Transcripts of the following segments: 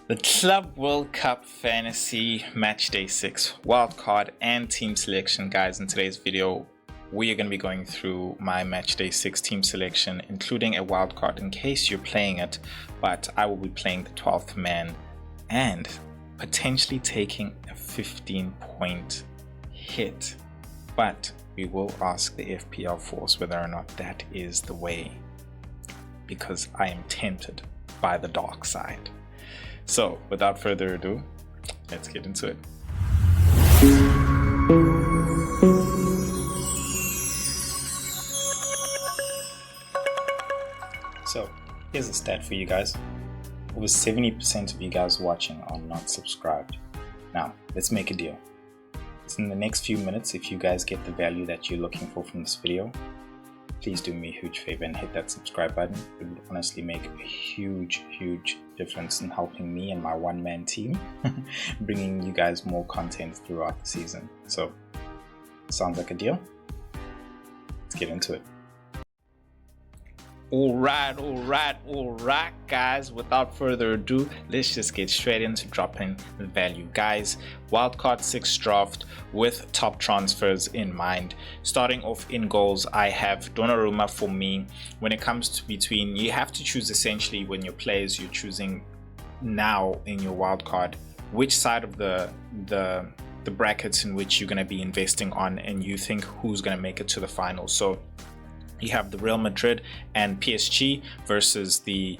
The Club World Cup Fantasy Matchday 6 Wildcard and Team Selection, guys. In today's video, we are going to be going through my Matchday 6 team selection, including a wildcard in case you're playing it, but I will be playing the 12th man and potentially taking a 15-point hit. But we will ask the FPL Force whether or not that is the way, because I am tempted by the dark side. So, without further ado, let's get into it. So, here's a stat for you guys. Over 70% of you guys watching are not subscribed. Now, let's make a deal. So in the next few minutes, if you guys get the value that you're looking for from this video, please do me a huge favor and hit that subscribe button. It would honestly make a huge difference in helping me and my one-man team, bringing you guys more content throughout the season. So, sounds like a deal? Let's get into it. All right, guys. Without further ado, let's just get straight into dropping the value, guys. Wildcard 6 draft with top transfers in mind. Starting off in goals, I have Donnarumma for me. When it comes to between, you have to choose essentially when your players you're choosing now in your wildcard, which side of the brackets in which you're going to be investing on, and you think who's going to make it to the final. So you have the Real Madrid and PSG versus the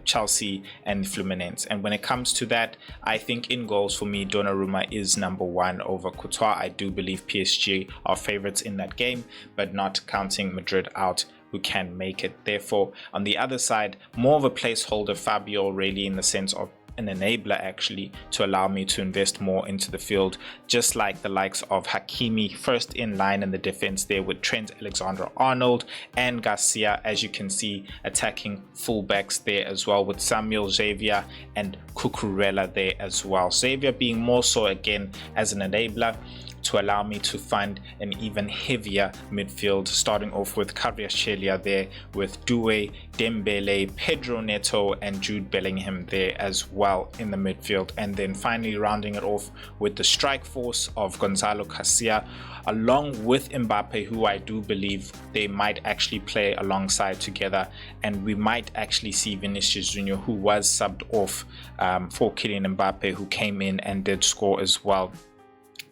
Chelsea and Fluminense. And when it comes to that, I think in goals for me, Donnarumma is number one over Courtois. I do believe PSG are favorites in that game, but not counting Madrid out, who can make it. Therefore, on the other side, more of a placeholder, Fabio, really, in the sense of an enabler actually, to allow me to invest more into the field, just like the likes of Hakimi, first in line in the defense there with Trent Alexander-Arnold and Garcia, as you can see, attacking fullbacks there as well, with Samuel, Xavier and Cucurella there as well. Xavier being more so again as an enabler to allow me to fund an even heavier midfield, starting off with Kvaratskhelia there, with Doué, Dembele, Pedro Neto and Jude Bellingham there as well in the midfield, and then finally rounding it off with the strike force of Gonzalo Casilla along with Mbappe, who I do believe they might actually play alongside together, and we might actually see Vinicius Junior, who was subbed off for Kylian Mbappe, who came in and did score as well.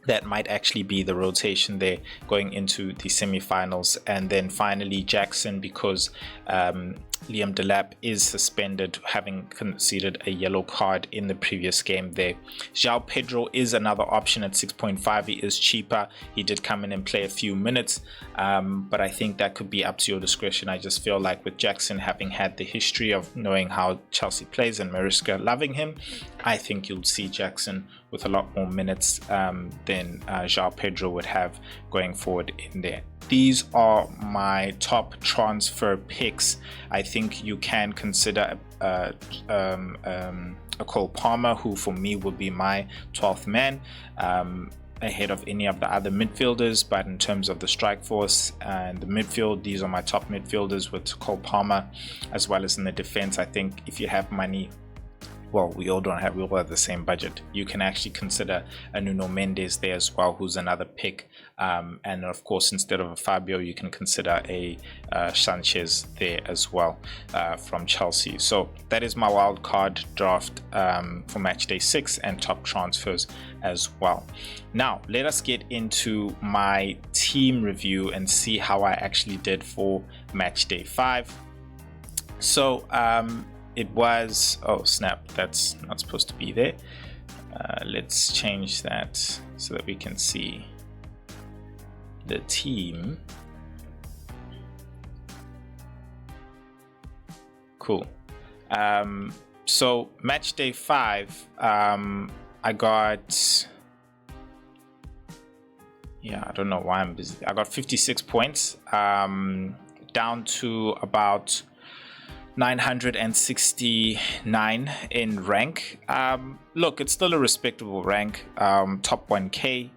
That might actually be the rotation there going into the semi-finals. And then finally Jackson, because Liam Delap is suspended, having conceded a yellow card in the previous game there. João Pedro is another option at 6.5. He is cheaper. He did come in and play a few minutes, but I think that could be up to your discretion. I just feel like with Jackson having had the history of knowing how Chelsea plays and Mariska loving him, I think you'll see Jackson with a lot more minutes than João Pedro would have going forward in there. These are my top transfer picks. I think you can consider a Cole Palmer, who for me would be my 12th man, ahead of any of the other midfielders. But in terms of the strike force and the midfield, these are my top midfielders with Cole Palmer, as well as in the defense. I think if you have money, well, we all have the same budget, you can actually consider a Nuno Mendes there as well, who's another pick, and of course instead of a Fabio, you can consider a Sanchez there as well from Chelsea. So that is my wild card draft for Matchday 6 and top transfers as well. Now let us get into my team review and see how I actually did for Matchday 5. So it was, oh snap, that's not supposed to be there. Let's change that so that we can see the team. Cool. So match day 5, I got, yeah, I don't know why I'm busy. I got 56 points, down to about 969 in rank. Look, it's still a respectable rank, top 1k.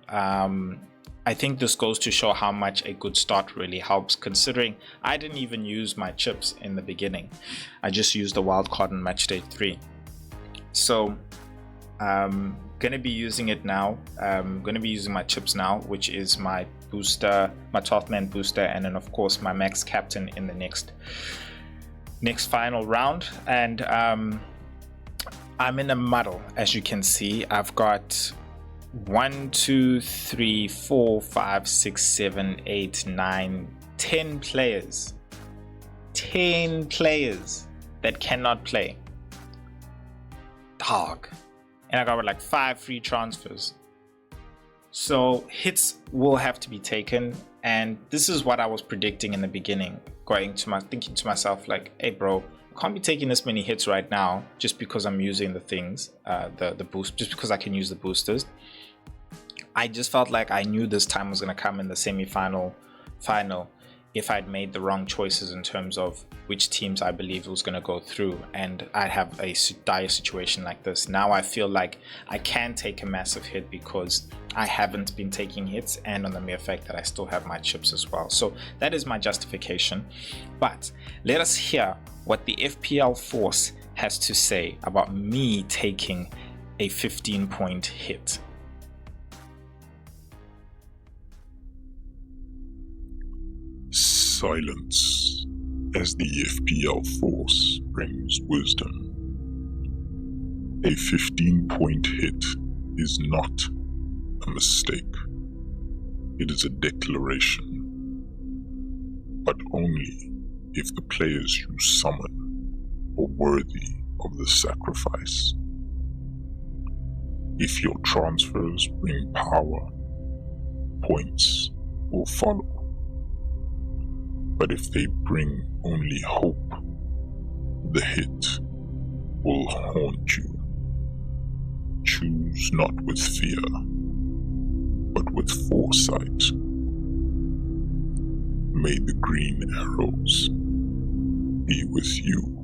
I think this goes to show how much a good start really helps, considering I didn't even use my chips in the beginning. I just used the wild card in match day 3. So I'm gonna be using it now. I'm gonna be using my chips now, which is my booster, my 12th man booster, and then of course my max captain in the next final round. And I'm in a muddle, as you can see. I've got 1, 2, 3, 4, 5, 6, 7, 8, 9, 10 players. 10 players that cannot play. Dog. And I got like 5 free transfers. So hits will have to be taken. And this is what I was predicting in the beginning, thinking to myself like, hey bro, I can't be taking this many hits right now just because I'm using the things, the boost, just because I can use the boosters. I just felt like I knew this time was going to come in the semi-final, final, if I'd made the wrong choices in terms of which teams I believed was going to go through, and I'd have a dire situation like this. Now I feel like I can take a massive hit because I haven't been taking hits, and on the mere fact that I still have my chips as well. So that is my justification. But let us hear what the FPL Force has to say about me taking a 15-point hit. Silence as the FPL Force brings wisdom. A 15-point hit is not a mistake. It is a declaration, but only if the players you summon are worthy of the sacrifice. If your transfers bring power, points will follow. But if they bring only hope, the hit will haunt you. Choose not with fear, but with foresight. May the green arrows be with you.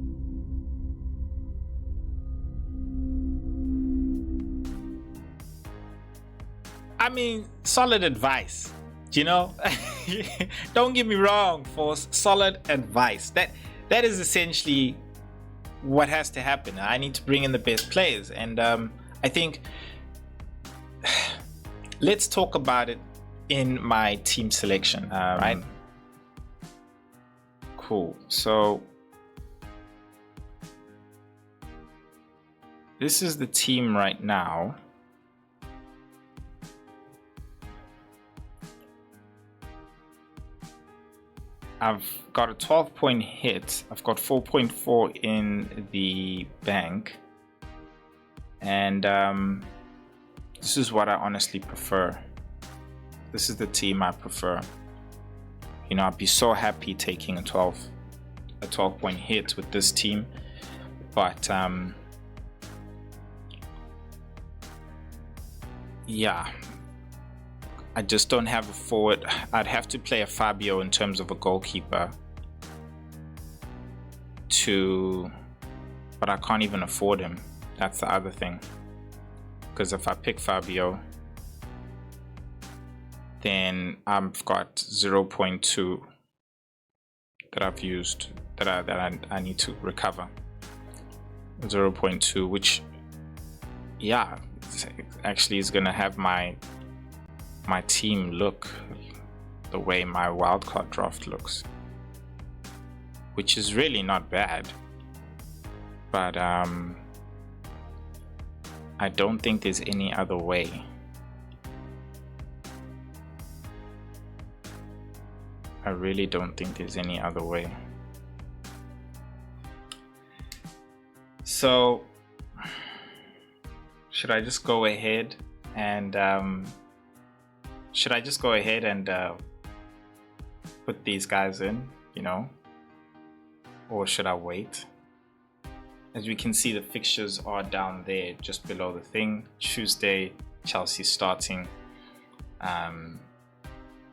I mean, solid advice. You know, don't get me wrong, Force. Solid advice. That is essentially what has to happen. I need to bring in the best players, and I think let's talk about it in my team selection. Right? Cool. So this is the team right now. I've got a 12-point hit. I've got 4.4 in the bank. And this is what I honestly prefer. This is the team I prefer. You know, I'd be so happy taking a 12-point hit with this team. But yeah. I just don't have a forward. I'd have to play a Fabio in terms of a goalkeeper but I can't even afford him. That's the other thing. Because if I pick Fabio, then I've got 0.2 that I've used that I need to recover. 0.2, which, yeah, actually is gonna have my team look the way my wildcard draft looks, which is really not bad, but I don't think there's any other way. I really don't think there's any other way. So should I just go ahead and put these guys in, you know, or should I wait? As we can see, the fixtures are down there just below the thing. Tuesday, Chelsea starting.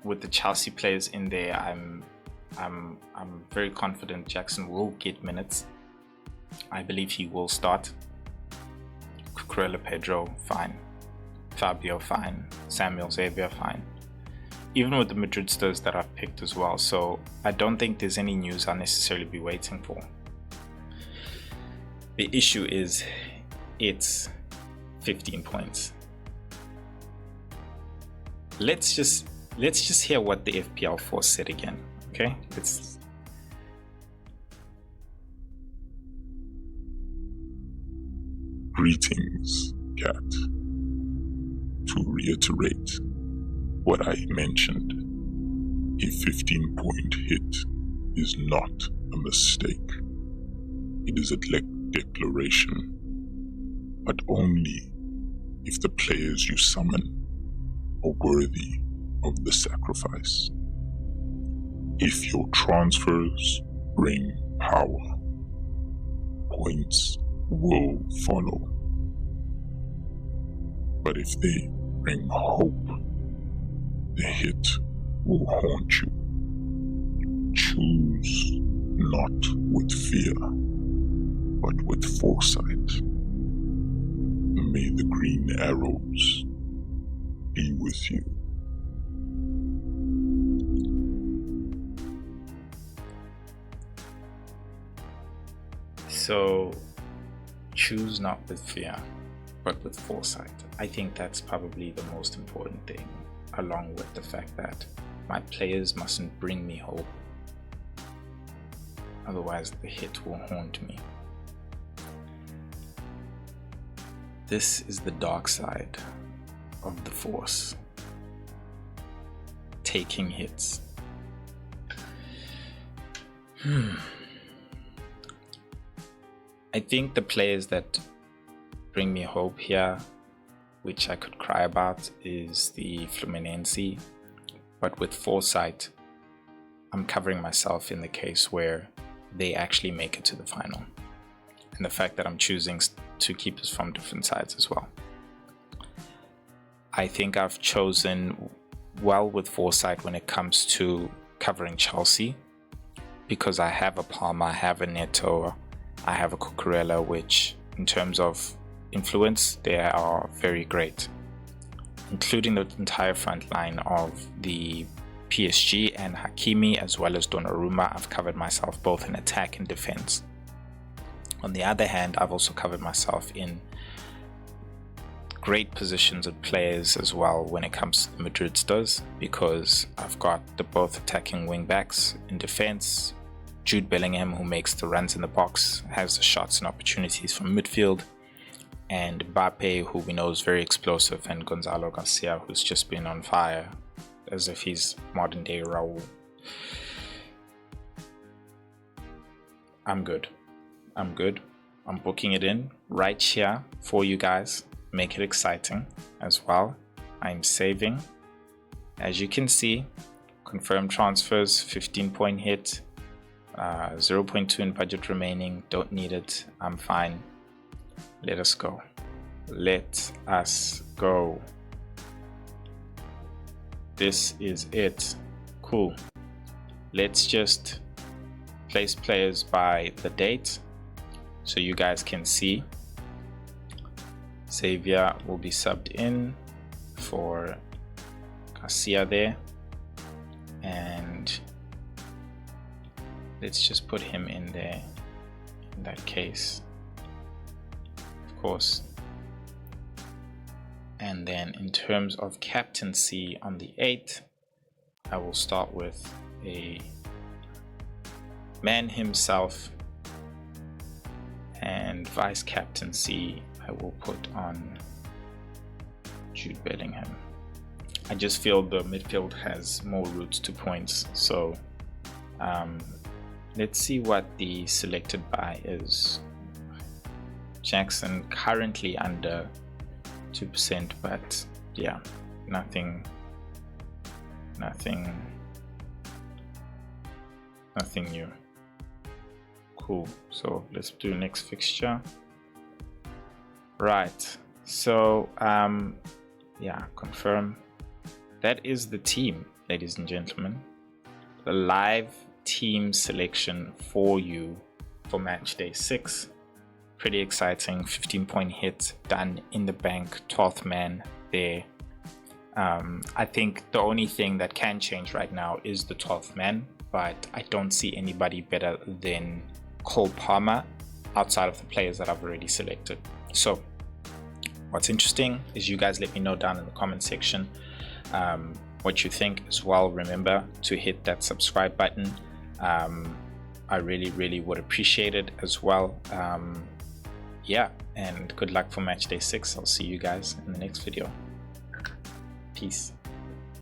With the Chelsea players in there, I'm very confident Jackson will get minutes. I believe he will start. Cucurella, Pedro, fine. Fabio, fine. Samuel, Xavier, fine. Even with the Madridsters that I've picked as well. So I don't think there's any news I'll necessarily be waiting for. The issue is it's 15 points. Let's just hear what the FPL Force said again. Okay, Greetings, cat. To reiterate what I mentioned, a 15-point hit is not a mistake. It is a declaration, but only if the players you summon are worthy of the sacrifice. If your transfers bring power, points will follow. But if they bring hope, the hit will haunt you. Choose not with fear, but with foresight. May the green arrows be with you. So, choose not with fear, but with foresight. I think that's probably the most important thing, along with the fact that my players mustn't bring me hope. Otherwise, the hit will haunt me. This is the dark side of the Force. Taking hits. I think the players that bring me hope here, which I could cry about, is the Fluminense. But with foresight, I'm covering myself in the case where they actually make it to the final. And the fact that I'm choosing two keepers from different sides as well. I think I've chosen well with foresight when it comes to covering Chelsea, because I have a Palmer, I have a Neto, I have a Cucurella, which in terms of influence, they are very great, including the entire front line of the PSG and Hakimi, as well as Donnarumma. I've covered myself both in attack and defense. On the other hand, I've also covered myself in great positions of players as well when it comes to the Madridstas, because I've got the both attacking wing backs. In defense, Jude Bellingham, who makes the runs in the box, has the shots and opportunities from midfield, and Mbappe, who we know is very explosive, and Gonzalo Garcia, who's just been on fire, as if he's modern day Raul. I'm good. I'm booking it in right here for you guys. Make it exciting as well. I'm saving. As you can see, confirmed transfers, 15-point hit, 0.2 in budget remaining. Don't need it. I'm fine. Let us go. Let us go. This is it. Cool. Let's just place players by the date so you guys can see. Xavier will be subbed in for Garcia there, and let's just put him in there in that case, of course. And then in terms of captaincy on the 8th, I will start with a man himself, and vice captaincy I will put on Jude Bellingham. I just feel the midfield has more routes to points, so let's see what the selected buy is. Jackson currently under 2%, but yeah, nothing new. Cool. So let's do next fixture. Right, so yeah, confirm. That is the team, ladies and gentlemen. The live team selection for you for match day 6. Pretty exciting. 15-point hit done in the bank, 12th man there. I think the only thing that can change right now is the 12th man, but I don't see anybody better than Cole Palmer outside of the players that I've already selected. So what's interesting is you guys let me know down in the comment section what you think as well. Remember to hit that subscribe button. I really would appreciate it as well. Yeah, and good luck for match day 6. I'll see you guys in the next video. Peace.